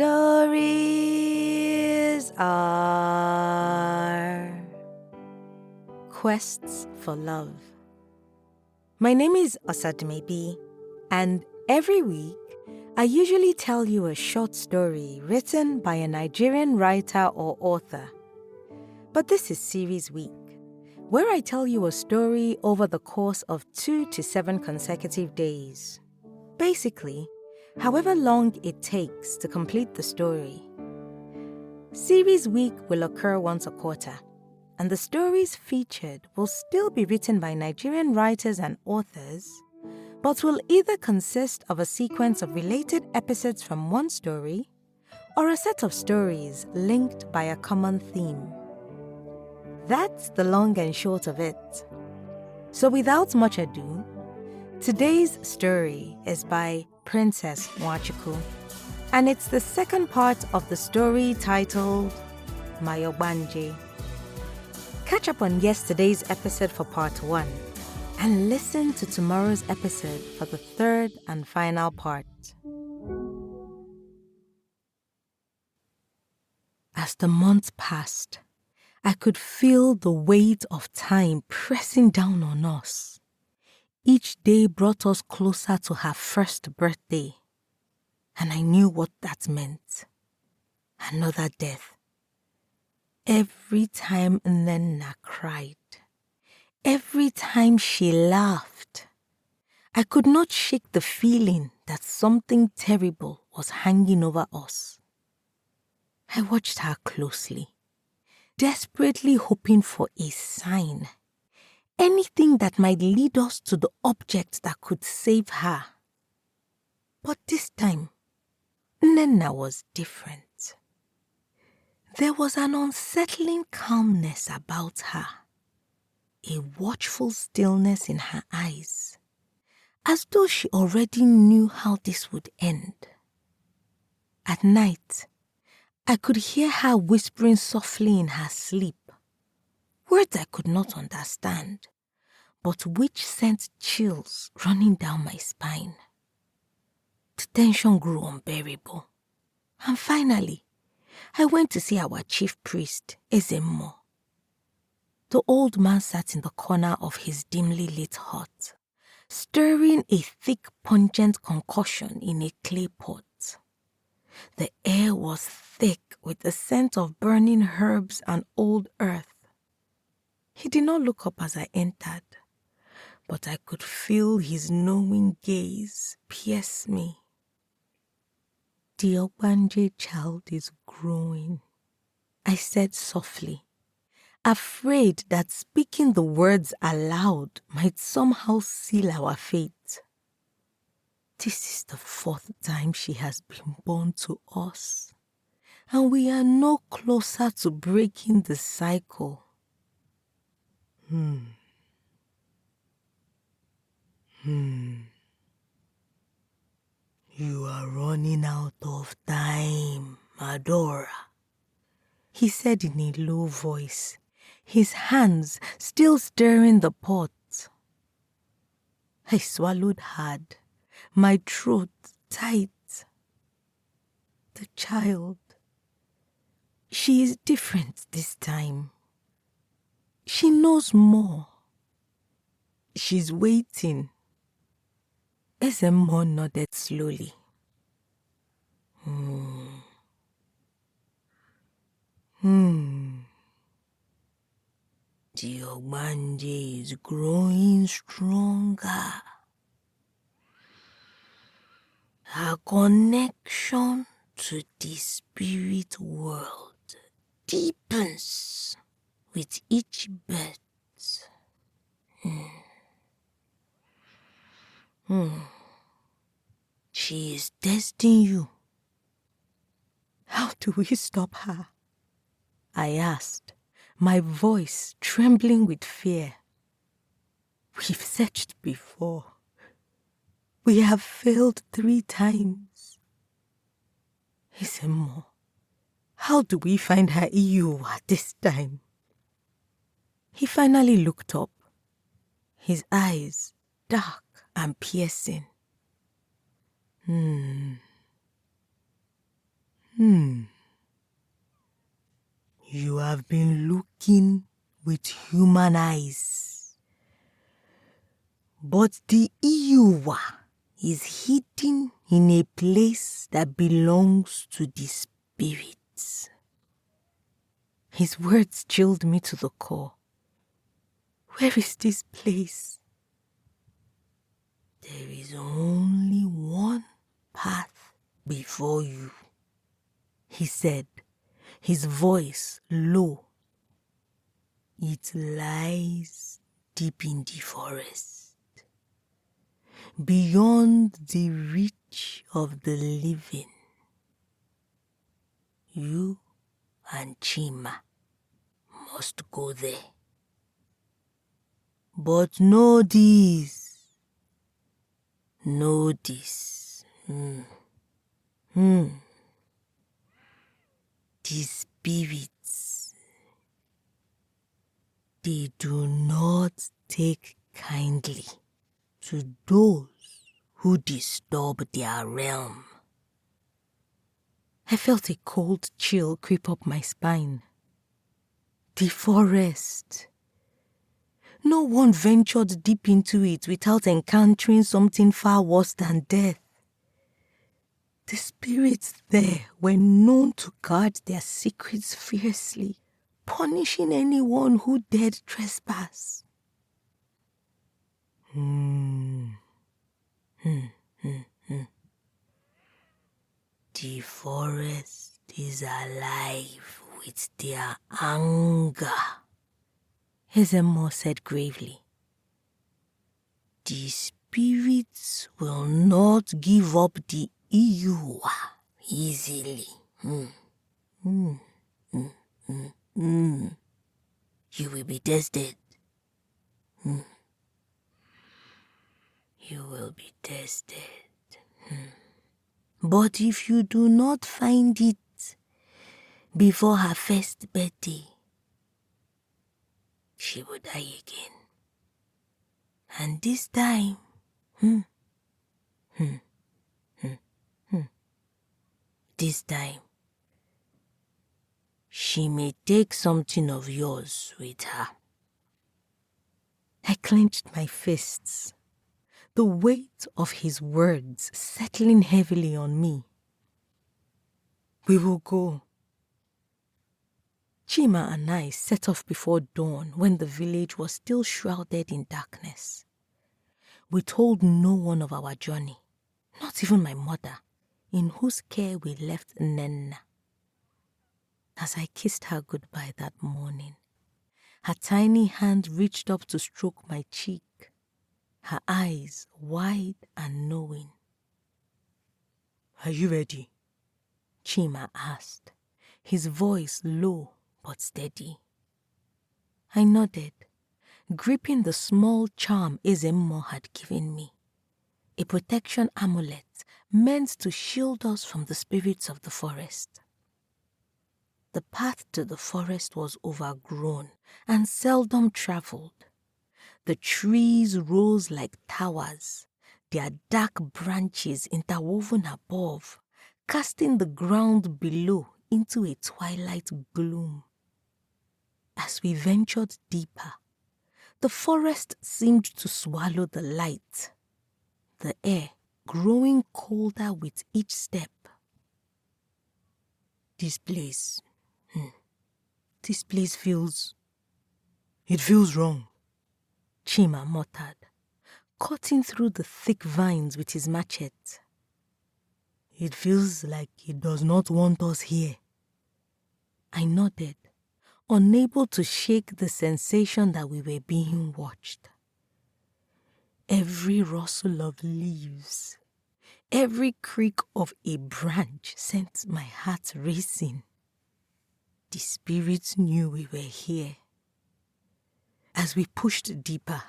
Stories are quests for love. My name is Osadmebi, and every week I usually tell you a short story written by a Nigerian writer or author. But this is Series Week, where I tell you a story over the course of 2 to 7 consecutive days. Basically, however long it takes to complete the story. Series Week will occur once a quarter, and the stories featured will still be written by Nigerian writers and authors, but will either consist of a sequence of related episodes from one story or a set of stories linked by a common theme. That's the long and short of it. So without much ado, today's story is by Princess Nwachukwu, and it's the second part of the story titled My Ogbanje. Catch up on yesterday's episode for part 1 and listen to tomorrow's episode for the third and final part. As the months passed, I could feel the weight of time pressing down on us. Each day brought us closer to her first birthday, and I knew what that meant. Another death. Every time Nena cried, every time she laughed, I could not shake the feeling that something terrible was hanging over us. I watched her closely, desperately hoping for a sign. Anything that might lead us to the object that could save her. But this time, Nena was different. There was an unsettling calmness about her, a watchful stillness in her eyes, as though she already knew how this would end. At night, I could hear her whispering softly in her sleep, words I could not understand, but which sent chills running down my spine. The tension grew unbearable, and finally, I went to see our chief priest, Ezemmo. The old man sat in the corner of his dimly lit hut, stirring a thick, pungent concoction in a clay pot. The air was thick with the scent of burning herbs and old earth. He did not look up as I entered, but I could feel his knowing gaze pierce me. The Ogbanje child is growing, I said softly, afraid that speaking the words aloud might somehow seal our fate. This is the 4th time she has been born to us, and we are no closer to breaking the cycle. You are running out of time, Adora, he said in a low voice, his hands still stirring the pot. I swallowed hard, my throat tight. The child, she is different this time. She knows more. She's waiting. Ezemmo nodded slowly. The Ogbanje is growing stronger. Her connection to the spirit world deepens with each birth. She is testing you. How do we stop her? I asked, my voice trembling with fear. We've searched before. We have failed 3 times. Ezemmo, how do we find her Iuwa this time? He finally looked up, his eyes dark and piercing. been looking with human eyes. But the Iyuwa is hidden in a place that belongs to the spirits. His words chilled me to the core. Where is this place? There is only one path before you, he said, his voice low. It lies deep in the forest, beyond the reach of the living. You and Chima must go there. But know this. The spirits, they do not take kindly to those who disturb their realm. I felt a cold chill creep up my spine. The forest. No one ventured deep into it without encountering something far worse than death. The spirits there were known to guard their secrets fiercely, punishing anyone who dared trespass. The forest is alive with their anger, Ezemo said gravely. The spirits will not give up the Iyuwa easily. You will be tested. You will be tested. But if you do not find it before her first birthday, she will die again. And this time, this time, she may take something of yours with her. I clenched my fists, the weight of his words settling heavily on me. We will go. Chima and I set off before dawn when the village was still shrouded in darkness. We told no one of our journey, not even my mother, in whose care we left Nenna. As I kissed her goodbye that morning, her tiny hand reached up to stroke my cheek, her eyes wide and knowing. Are you ready? Chima asked, his voice low but steady. I nodded, gripping the small charm Ezemo had given me, a protection amulet meant to shield us from the spirits of the forest. The path to the forest was overgrown and seldom traveled. The trees rose like towers, their dark branches interwoven above, casting the ground below into a twilight gloom. As we ventured deeper, the forest seemed to swallow the light, the air growing colder with each step. This place feels wrong, Chima muttered, cutting through the thick vines with his machete. It feels like it does not want us here. I nodded, unable to shake the sensation that we were being watched. Every rustle of leaves, every creak of a branch sent my heart racing. The spirits knew we were here. As we pushed deeper,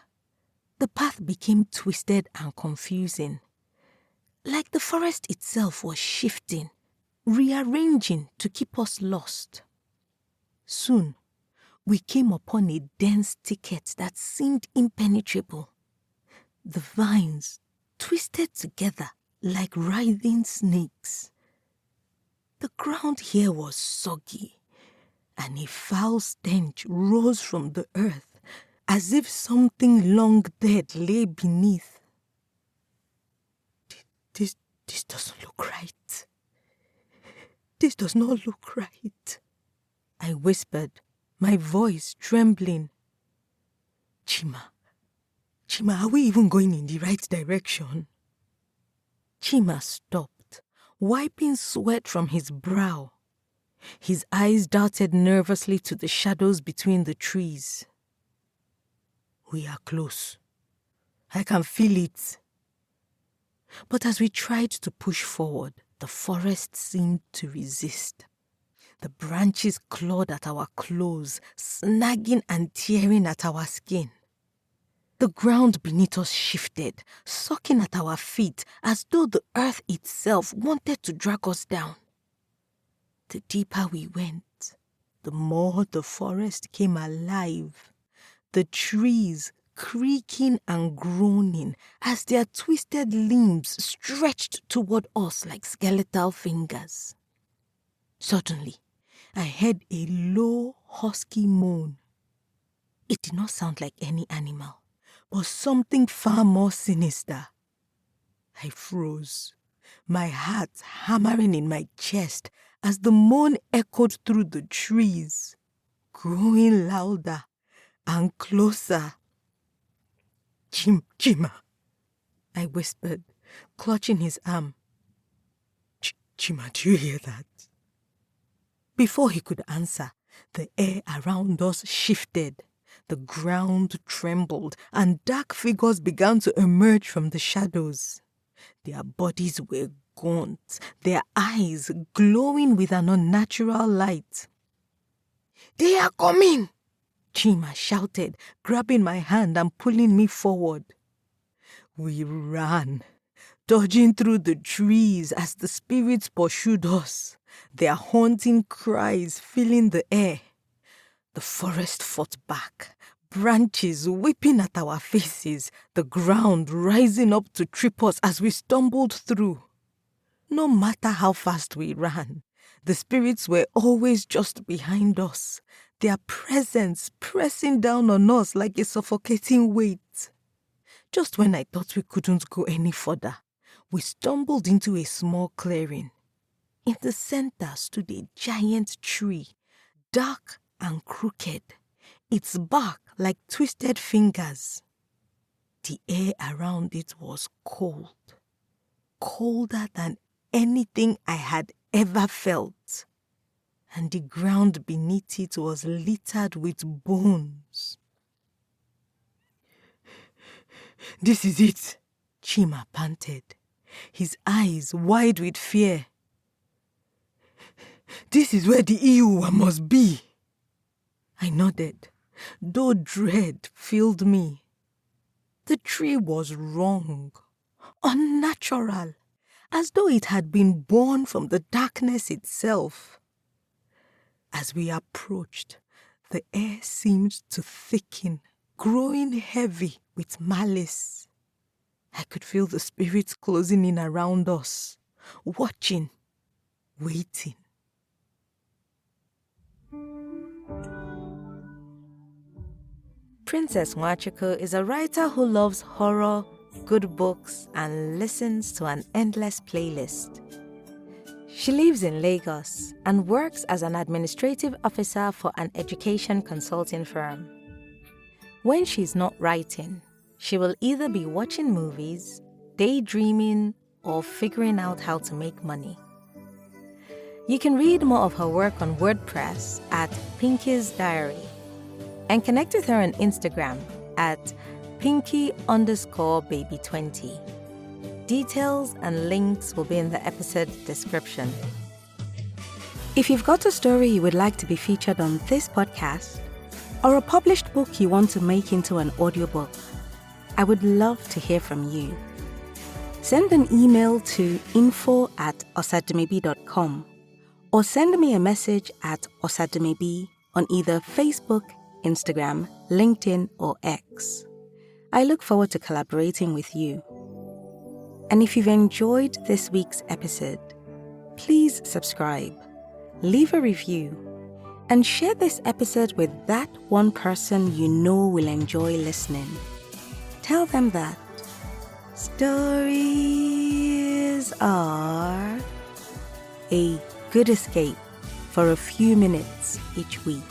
the path became twisted and confusing, like the forest itself was shifting, rearranging to keep us lost. Soon, we came upon a dense thicket that seemed impenetrable. The vines twisted together like writhing snakes. The ground here was soggy, and a foul stench rose from the earth, as if something long dead lay beneath. This doesn't look right. This does not look right, I whispered, my voice trembling. Chima, are we even going in the right direction? Chima stopped, wiping sweat from his brow. His eyes darted nervously to the shadows between the trees. We are close. I can feel it. But as we tried to push forward, the forest seemed to resist. The branches clawed at our clothes, snagging and tearing at our skin. The ground beneath us shifted, sucking at our feet as though the earth itself wanted to drag us down. The deeper we went, the more the forest came alive, the trees creaking and groaning as their twisted limbs stretched toward us like skeletal fingers. Suddenly, I heard a low, husky moan. It did not sound like any animal, but something far more sinister. I froze, my heart hammering in my chest as the moan echoed through the trees, growing louder and closer. Chima, I whispered, clutching his arm. Chima, do you hear that? Before he could answer, the air around us shifted. The ground trembled, and dark figures began to emerge from the shadows. Their bodies were gaunt, their eyes glowing with an unnatural light. They are coming! Chima shouted, grabbing my hand and pulling me forward. We ran, dodging through the trees as the spirits pursued us, their haunting cries filling the air. The forest fought back, branches whipping at our faces, the ground rising up to trip us as we stumbled through. No matter how fast we ran, the spirits were always just behind us, their presence pressing down on us like a suffocating weight. Just when I thought we couldn't go any further, we stumbled into a small clearing. In the center stood a giant tree, dark and crooked, its bark like twisted fingers. The air around it was cold, colder than anything I had ever felt, and the ground beneath it was littered with bones. This is it, Chima panted, his eyes wide with fear. This is where the Iuwa must be. I nodded, though dread filled me. The tree was wrong, unnatural, as though it had been born from the darkness itself. As we approached, the air seemed to thicken, growing heavy with malice. I could feel the spirits closing in around us, watching, waiting. Princess Nwachukwu is a writer who loves horror, good books, and listens to an endless playlist. She lives in Lagos and works as an administrative officer for an education consulting firm. When she's not writing, she will either be watching movies, daydreaming, or figuring out how to make money. You can read more of her work on WordPress at Pinky's Diary and connect with her on Instagram at Pinky_baby20. Details and links will be in the episode description. If you've got a story you would like to be featured on this podcast, or a published book you want to make into an audiobook, I would love to hear from you. Send an email to info@osadumebi.com or send me a message at Osadumebi on either Facebook, Instagram, LinkedIn, or X. I look forward to collaborating with you. And if you've enjoyed this week's episode, please subscribe, leave a review, And share this episode with that one person you know will enjoy listening. Tell them that stories are a good escape for a few minutes each week.